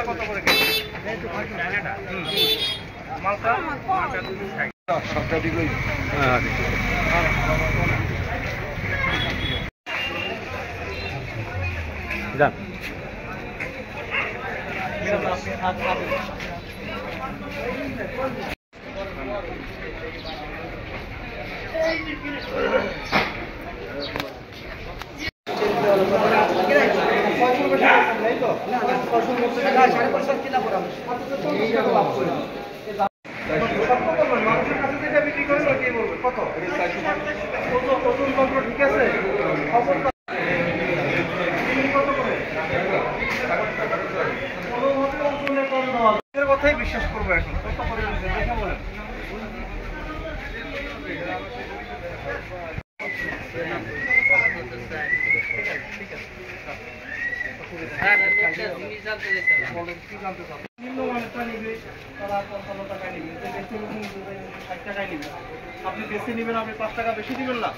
কত করে মালটা যান ঠিক আছে কথাই বিশ্বাস করবো এখন কত করে দেখে বলেন আপনি বেশি নেবেন, আপনি 5 টাকা বেশি দিবেন না।